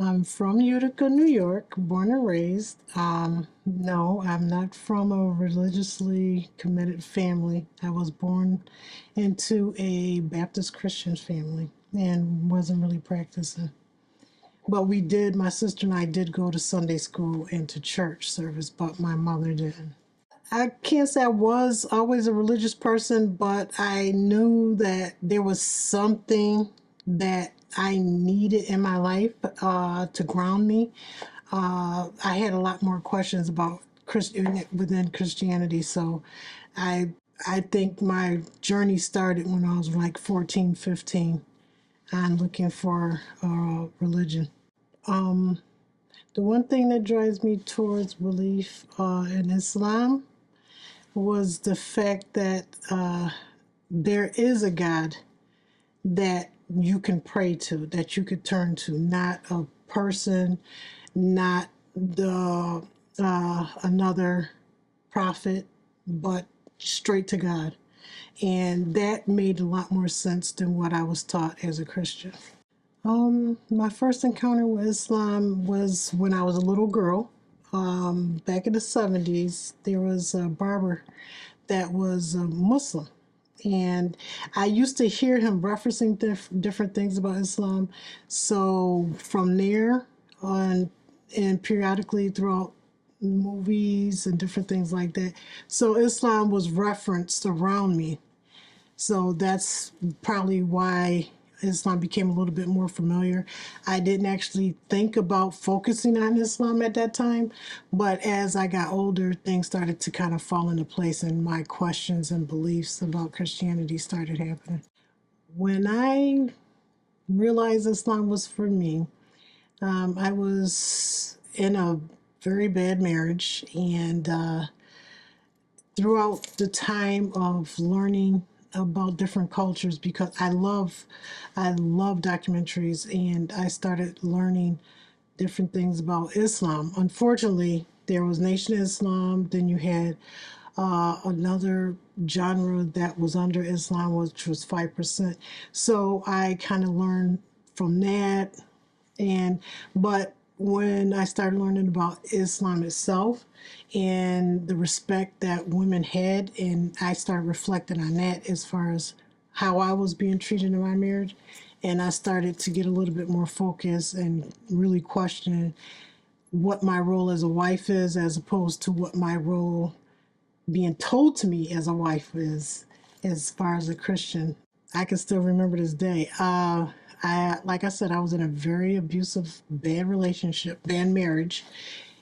I'm from Utica, New York, born and raised. No, I'm not from a religiously committed family. I was born into a Baptist Christian family and wasn't really practicing. But my sister and I did go to Sunday school and to church service, but my mother didn't. I can't say I was always a religious person, but I knew that there was something that I needed in my life to ground me. I had a lot more questions about within Christianity, so I I think my journey started when I was like 14, 15, and looking for religion. The one thing that drives me towards belief in Islam was the fact that there is a God that you can pray to, that you could turn to, not a person, not the another prophet, but straight to God. And that made a lot more sense than what I was taught as a Christian. My first encounter with Islam was when I was a little girl. Back in the 70s, there was a barber that was a Muslim. And I used to hear him referencing different things about Islam. So from there on, and periodically throughout movies and different things like that. So Islam was referenced around me. So that's probably why Islam became a little bit more familiar. I didn't actually think about focusing on Islam at that time, but as I got older, things started to kind of fall into place and my questions and beliefs about Christianity started happening. When I realized Islam was for me, I was in a very bad marriage, and throughout the time of learning about different cultures, because I love documentaries, and I started learning different things about Islam. Unfortunately, there was Nation of Islam, then you had another genre that was under Islam, which was 5%. So I kind of learned from that, and but when I started learning about Islam itself and the respect that women had, and I started reflecting on that as far as how I was being treated in my marriage, and I started to get a little bit more focused and really questioning what my role as a wife is, as opposed to what my role being told to me as a wife is, as far as a Christian. I can still remember this day. Like I said, I was in a very abusive, bad relationship, bad marriage.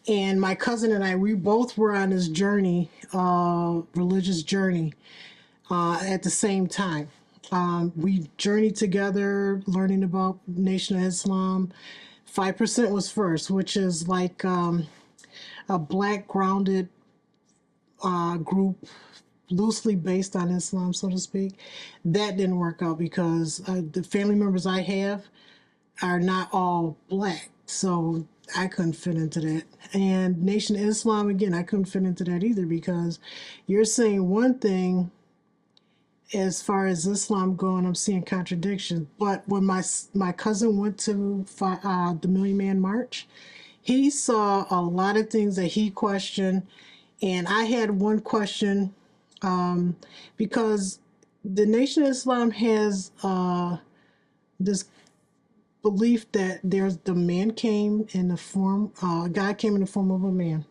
And my cousin and I, we both were on this journey, religious journey, at the same time. We journeyed together, learning about Nation of Islam. 5% was first, which is like a black grounded group loosely based on Islam, so to speak. That didn't work out because the family members I have are not all black, so I couldn't fit into that. And Nation of Islam, again, I couldn't fit into that either, because you're saying one thing as far as Islam going, I'm seeing contradictions. But when my cousin went to the Million Man March, he saw a lot of things that he questioned, and I had one question, because the Nation of Islam has this belief that the man came in the form, God came in the form of a man.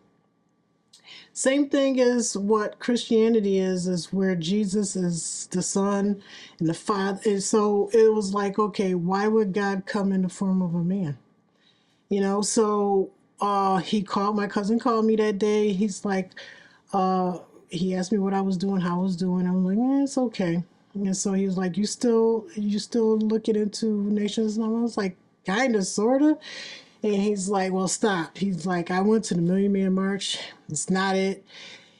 Same thing as what Christianity is where Jesus is the Son and the Father. And so it was like, okay, why would God come in the form of a man? So my cousin called me that day. He's like, he asked me what I was doing, how I was doing. I'm like, it's okay. And so he was like, you still looking into Nation of Islam? I was like, kind of, sort of. And he's like, well, stop. He's like, I went to the Million Man March. It's not it.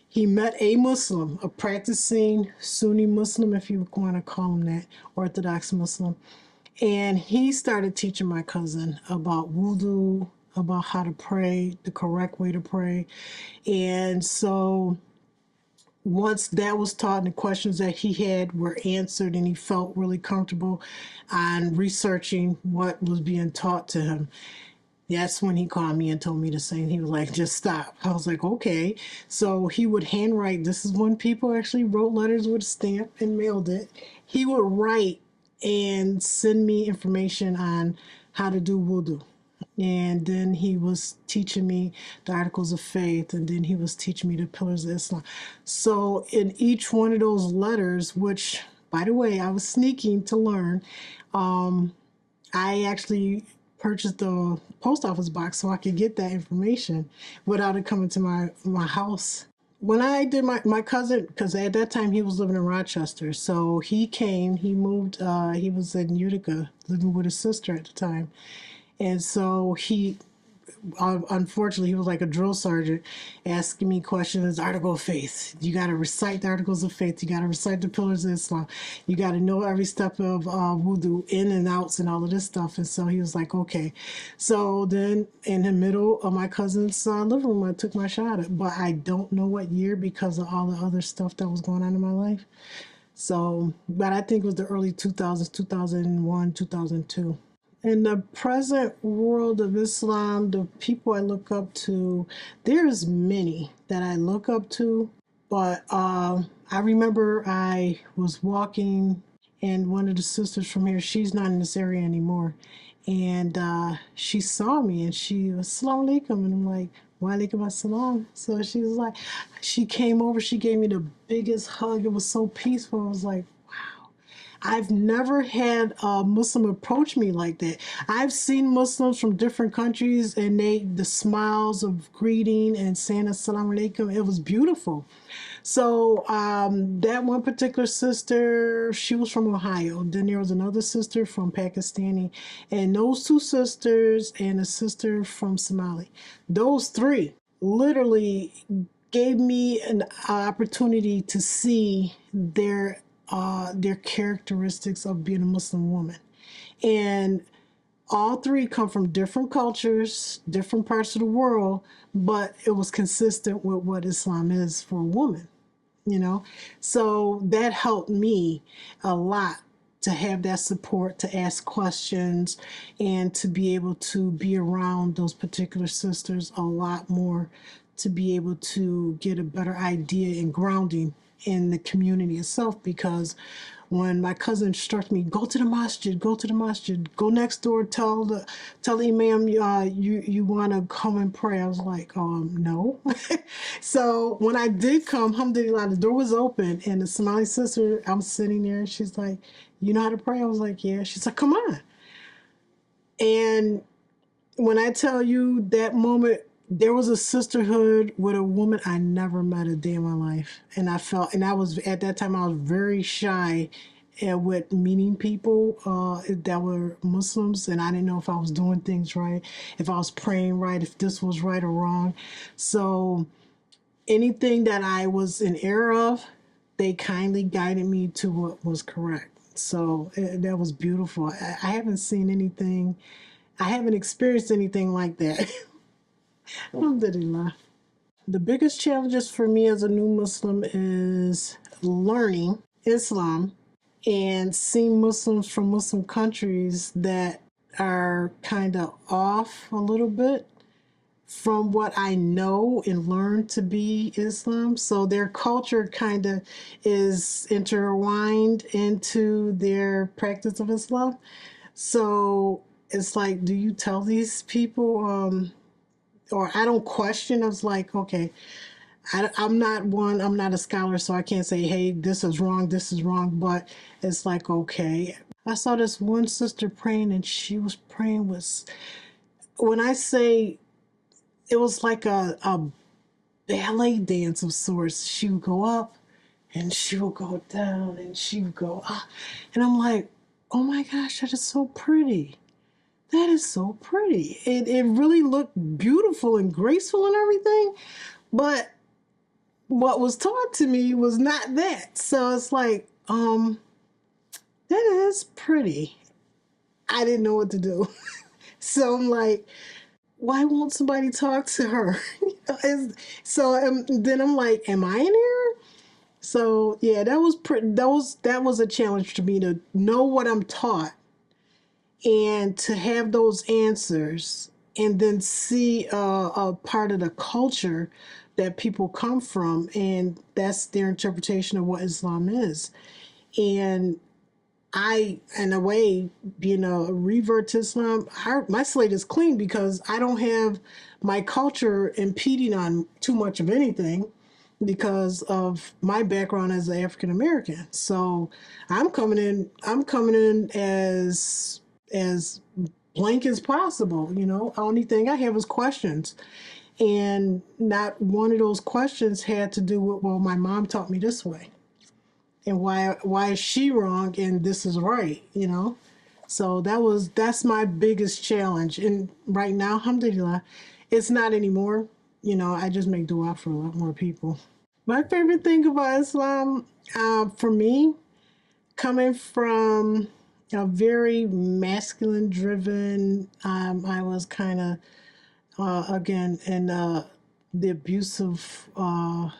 He met a Muslim, a practicing Sunni Muslim, if you want to call him that, Orthodox Muslim. And he started teaching my cousin about wudu, about how to pray, the correct way to pray. And so once that was taught and the questions that he had were answered, and he felt really comfortable on researching what was being taught to him, That's when he called me and told me the same. He was like, just stop. I was like, okay. So he would handwrite. This is when people actually wrote letters with a stamp and mailed it. He would write and send me information on how to do wudu. And then he was teaching me the articles of faith, and then he was teaching me the pillars of Islam. So in each one of those letters, which, by the way, I was sneaking to learn, I actually purchased the post office box so I could get that information without it coming to my house. When I did my cousin, because at that time he was living in Rochester, so he came, he moved, he was in Utica, living with his sister at the time. And so he, unfortunately, he was like a drill sergeant asking me questions. Article of faith. You got to recite the articles of faith. You got to recite the pillars of Islam. You got to know every step of wudu, in and outs, and all of this stuff. And so he was like, okay. So then in the middle of my cousin's living room, I took my shot. But I don't know what year because of all the other stuff that was going on in my life. So, but I think it was the early 2000s, 2001, 2002. In the present world of Islam, the people I look up to, there's many that I look up to, but I remember I was walking and one of the sisters from here, she's not in this area anymore, and she saw me and she was, Assalamu alaikum, and I'm like, wa alaikum assalam. So she was like, she came over, she gave me the biggest hug. It was so peaceful. I was like, I've never had a Muslim approach me like that. I've seen Muslims from different countries and the smiles of greeting and saying assalamu alaikum, it was beautiful. So that one particular sister, she was from Ohio. Then there was another sister from Pakistani, and those two sisters and a sister from Somali. Those three literally gave me an opportunity to see their characteristics of being a Muslim woman. And all three come from different cultures, different parts of the world, but it was consistent with what Islam is for a woman, you know? So that helped me a lot to have that support, to ask questions, and to be able to be around those particular sisters a lot more, to be able to get a better idea and grounding in the community itself. Because when my cousin instructed me, go to the masjid, go to the masjid, go next door, tell the imam you want to come and pray. I was like, no. So when I did come, alhamdulillah, the door was open, and the Somali sister, I'm sitting there, and she's like, you know how to pray? I was like, yeah. She's like, come on. And when I tell you that moment, there was a sisterhood with a woman I never met a day in my life. And I felt, and I was, at that time, I was very shy with meeting people that were Muslims. And I didn't know if I was doing things right, if I was praying right, if this was right or wrong. So anything that I was in error of, they kindly guided me to what was correct. So that was beautiful. I haven't seen anything, I haven't experienced anything like that. Alhamdulillah. The biggest challenges for me as a new Muslim is learning Islam and seeing Muslims from Muslim countries that are kind of off a little bit from what I know and learned to be Islam. So their culture kind of is intertwined into their practice of Islam. So it's like, do you tell these people, or I don't question. I was like, okay, I'm not a scholar, so I can't say, hey, this is wrong, but it's like, okay. I saw this one sister praying, and she was praying with, when I say, it was like a ballet dance of sorts. She would go up, and she would go down, and she would go up. And I'm like, oh my gosh, that is so pretty. That is so pretty. It really looked beautiful and graceful and everything, but what was taught to me was not that. So it's like, that is pretty. I didn't know what to do. So I'm like, why won't somebody talk to her? So then I'm like, am I in error? So yeah, that was a challenge to me, to know what I'm taught and to have those answers and then see a part of the culture that people come from, and that's their interpretation of what Islam is. And I, in a way, being a revert to Islam, my slate is clean because I don't have my culture impeding on too much of anything because of my background as an African American. So I'm coming in as blank as possible. Only thing I have is questions, and not one of those questions had to do with, well, my mom taught me this way, and why is she wrong and this is right. So that's my biggest challenge. And right now, alhamdulillah, it's not anymore. I just make dua for a lot more people. My favorite thing about Islam, for me, coming from a very masculine driven, I was kind of, again, in the abusive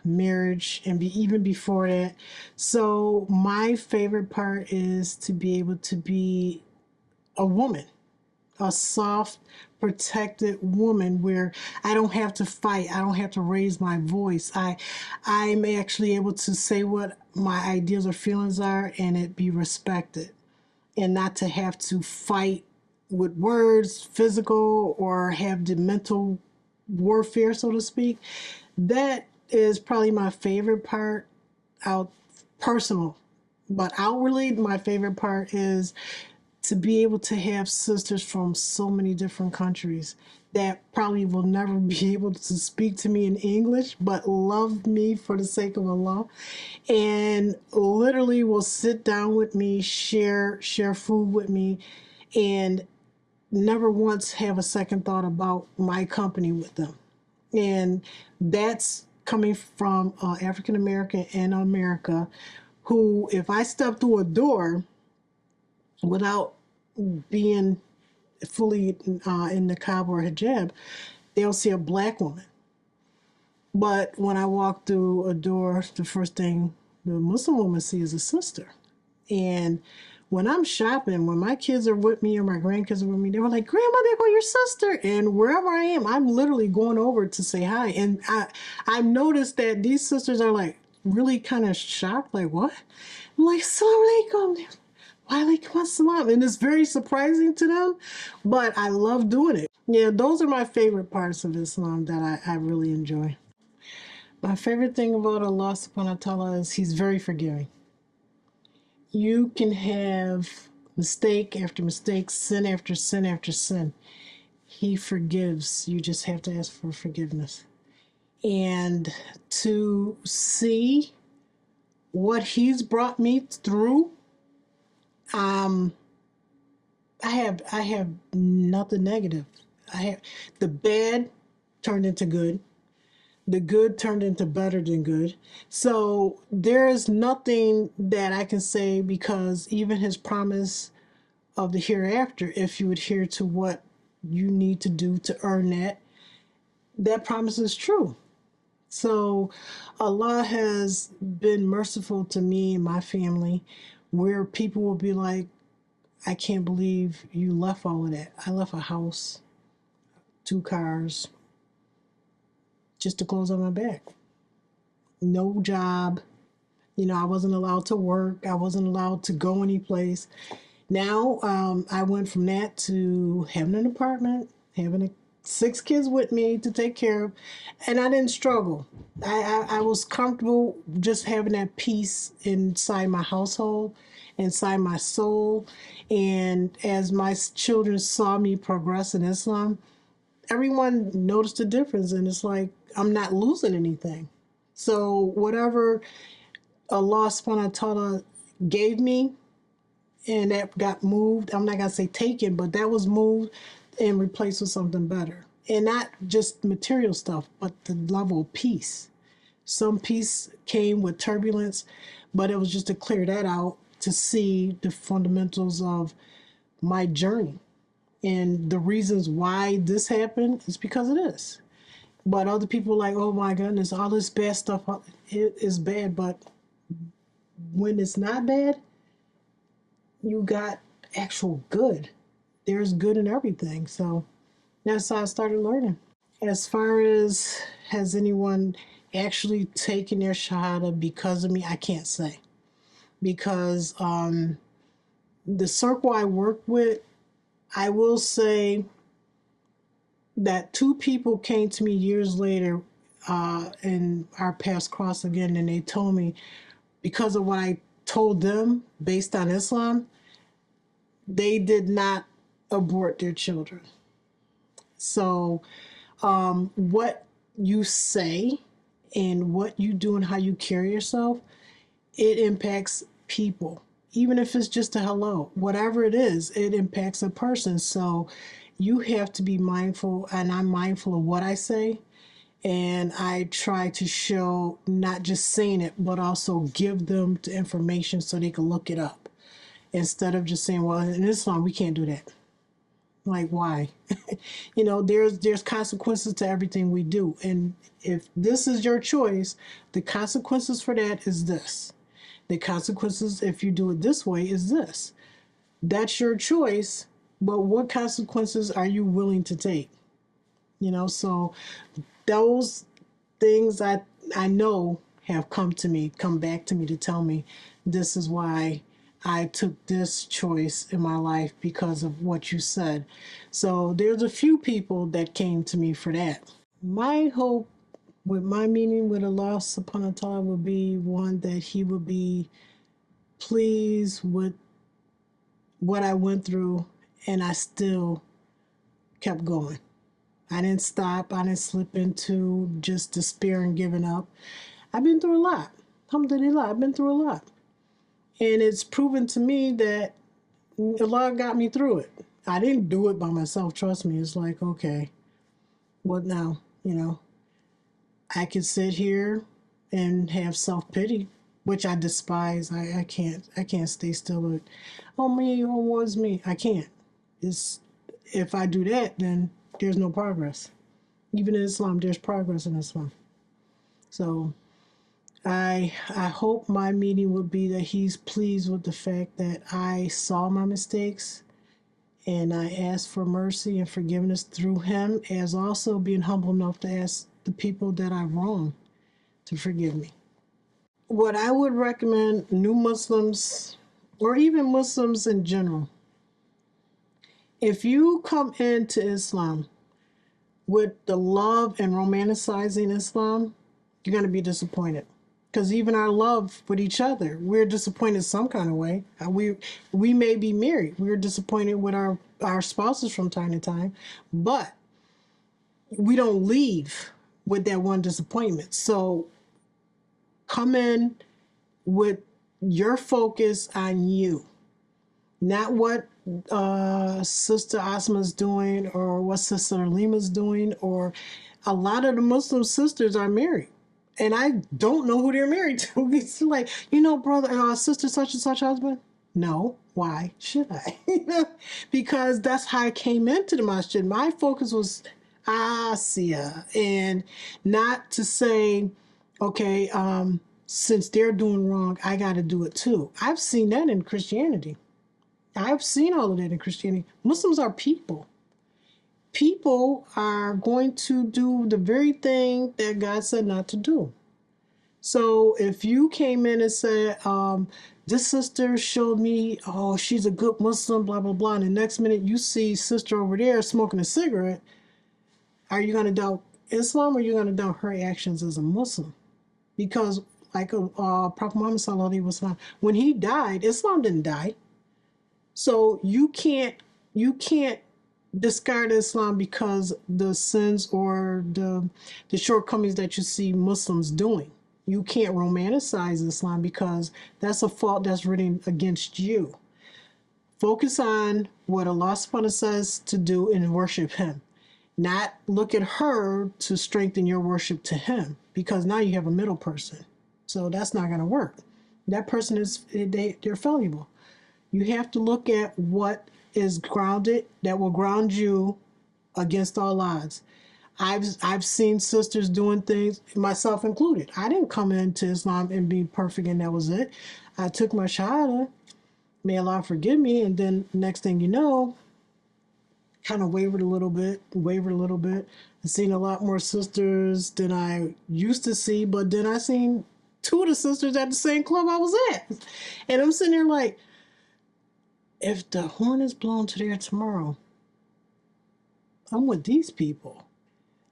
marriage, and even before that. So my favorite part is to be able to be a woman, a soft, protected woman, where I don't have to fight. I don't have to raise my voice. I'm actually able to say what my ideas or feelings are, and it be respected, and not to have to fight with words, physical, or have the mental warfare, so to speak. That is probably my favorite part, out personal. But outwardly, my favorite part is to be able to have sisters from so many different countries that probably will never be able to speak to me in English, but love me for the sake of Allah, and literally will sit down with me, share food with me, and never once have a second thought about my company with them. And that's coming from African American in America, who, if I step through a door without being fully in the niqab or hijab, they'll see a black woman. But when I walk through a door, the first thing the Muslim woman sees is a sister. And when I'm shopping, when my kids are with me or my grandkids are with me, they were like, "Grandma, there go your sister." And wherever I am, I'm literally going over to say hi. And I've noticed that these sisters are like really kind of shocked, like, "What?" I'm like, "Assalamu alaikum." Walaikum assalam. And it's very surprising to them, but I love doing it. Yeah, those are my favorite parts of Islam that I really enjoy. My favorite thing about Allah subhanahu wa ta'ala is He's very forgiving. You can have mistake after mistake, sin after sin after sin. He forgives. You just have to ask for forgiveness. And to see what He's brought me through, um, I have nothing negative. I have the bad turned into good. The good turned into better than good. So there is nothing that I can say, because even His promise of the hereafter, if you adhere to what you need to do to earn that promise is true. So Allah has been merciful to me and my family, where people will be like, "I can't believe you left all of that. I left a house, 2 cars, just to clothes on my back. No job. I wasn't allowed to work. I wasn't allowed to go any place." Now, I went from that to having an apartment, having 6 kids with me to take care of, and I didn't struggle. I was comfortable just having that peace inside my household, inside my soul. And as my children saw me progress in Islam, everyone noticed the difference, and it's like I'm not losing anything. So whatever Allah subhanahu wa ta'ala gave me, and that got moved, I'm not gonna say taken, but that was moved and replaced with something better. And not just material stuff, but the level of peace. Some peace came with turbulence, but it was just to clear that out, to see the fundamentals of my journey. And the reasons why this happened is because of this. But other people are like, "Oh my goodness, all this bad stuff, it is bad." But when it's not bad, you got actual good. There's good in everything. So That's how I started learning. As far as has anyone actually taken their shahada because of me, I can't say. Because the circle I work with, I will say that two people came to me years later and our paths crossed again, and they told me because of what I told them based on Islam, they did not abort their children. So, what you say and what you do and how you carry yourself, it impacts people. Even if it's just a hello, whatever it is, it impacts a person. So, you have to be mindful, and I'm mindful of what I say. And I try to show not just saying it, but also give them the information so they can look it up instead of just saying, well, in Islam, we can't do that. Like, why? There's consequences to everything we do. And if this is your choice, the consequences for that is this. The consequences, if you do it this way, is this. That's your choice, but what consequences are you willing to take? So those things I know have come back to me to tell me this is why I took this choice in my life because of what you said. So there's a few people that came to me for that. My hope with my meeting with Allah subhanahu wa ta'ala would be one that he would be pleased with what I went through and I still kept going. I didn't stop. I didn't slip into just despair and giving up. I've been through a lot. Alhamdulillah, I've been through a lot. And it's proven to me that Allah got me through it. I didn't do it by myself, trust me. It's like, okay, what now? I could sit here and have self-pity, which I despise. I can't stay still with, oh me, oh was me. I can't. If I do that, then there's no progress. Even in Islam, there's progress in Islam. So I hope my meeting would be that he's pleased with the fact that I saw my mistakes and I asked for mercy and forgiveness through him, as also being humble enough to ask the people that I wronged to forgive me. What I would recommend new Muslims, or even Muslims in general, if you come into Islam with the love and romanticizing Islam, you're going to be disappointed. Because even our love with each other, we're disappointed some kind of way. We may be married. We're disappointed with our spouses from time to time, but we don't leave with that one disappointment. So come in with your focus on you, not what Sister Asma's doing or what Sister Lima's doing, or a lot of the Muslim sisters are married. And I don't know who they're married to. It's like, brother, sister such and such husband? No. Why should I? Because that's how I came into the masjid. My focus was Asiyah, and not to say, okay, since they're doing wrong, I got to do it too. I've seen that in Christianity. I've seen all of that in Christianity. Muslims are people. People are going to do the very thing that God said not to do. So if you came in and said, this sister showed me, oh, she's a good Muslim, blah, blah, blah, and the next minute you see sister over there smoking a cigarette, are you going to doubt Islam, or are you going to doubt her actions as a Muslim? Because like Prophet Muhammad sallallahu alaihi wasallam, when he died, Islam didn't die. So you can't discard Islam because the sins or the shortcomings that you see Muslims doing. You can't romanticize Islam because that's a fault that's written against you. Focus on what Allah subhanahu wa ta'ala says to do and worship him. Not look at her to strengthen your worship to him, because now you have a middle person. So that's not going to work. That person they're fallible. You have to look at what is grounded, that will ground you against all odds. I've seen sisters doing things, myself included. I didn't come into Islam and be perfect and that was it. I took my shahada, may Allah forgive me, and then next thing you know, kind of wavered a little bit, I've seen a lot more sisters than I used to see, but then I seen two of the sisters at the same club I was at. And I'm sitting there like, if the horn is blown to there tomorrow, I'm with these people.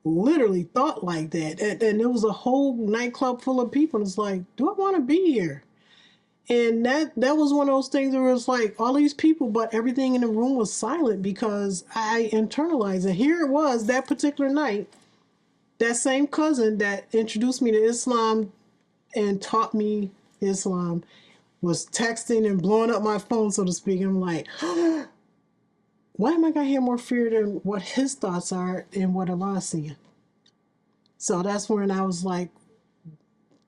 Literally thought like that. And there was a whole nightclub full of people. And it's like, do I want to be here? And that was one of those things where it was like all these people, but everything in the room was silent because I internalized it. Here it was that particular night, that same cousin that introduced me to Islam and taught me Islam was texting and blowing up my phone, so to speak. I'm like, why am I gonna have more fear than what his thoughts are and what Allah seeing? So that's when I was like,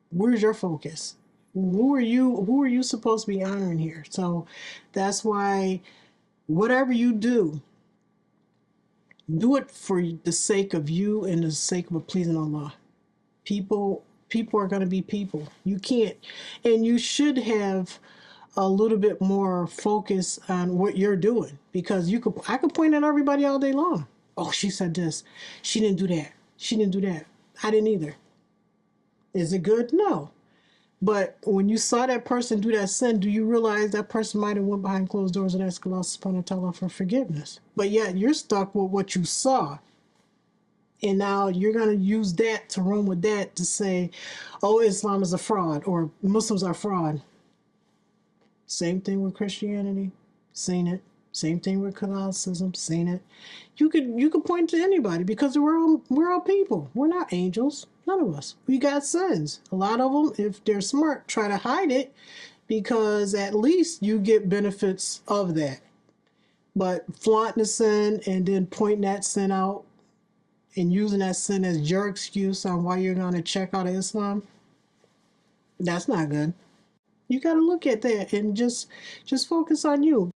where's your focus? Who are you supposed to be honoring here? So that's why whatever you do it for the sake of you and the sake of pleasing Allah. People are going to be people. You can't, and you should have a little bit more focus on what you're doing, because I could point at everybody all day long. Oh, she said this. She didn't do that. She didn't do that. I didn't either. Is it good? No. But when you saw that person do that sin, do you realize that person might have went behind closed doors and asked Allah subhanahu wa ta'ala for forgiveness? But yet you're stuck with what you saw. And now you're going to use that to run with that to say, oh, Islam is a fraud or Muslims are fraud. Same thing with Christianity. Seen it. Same thing with Catholicism. Seen it. You could point to anybody because we're all people. We're not angels. None of us. We got sins. A lot of them, if they're smart, try to hide it because at least you get benefits of that. But flaunting the sin and then pointing that sin out and using that sin as your excuse on why you're going to check out of Islam, that's not good. You got to look at that and just focus on you.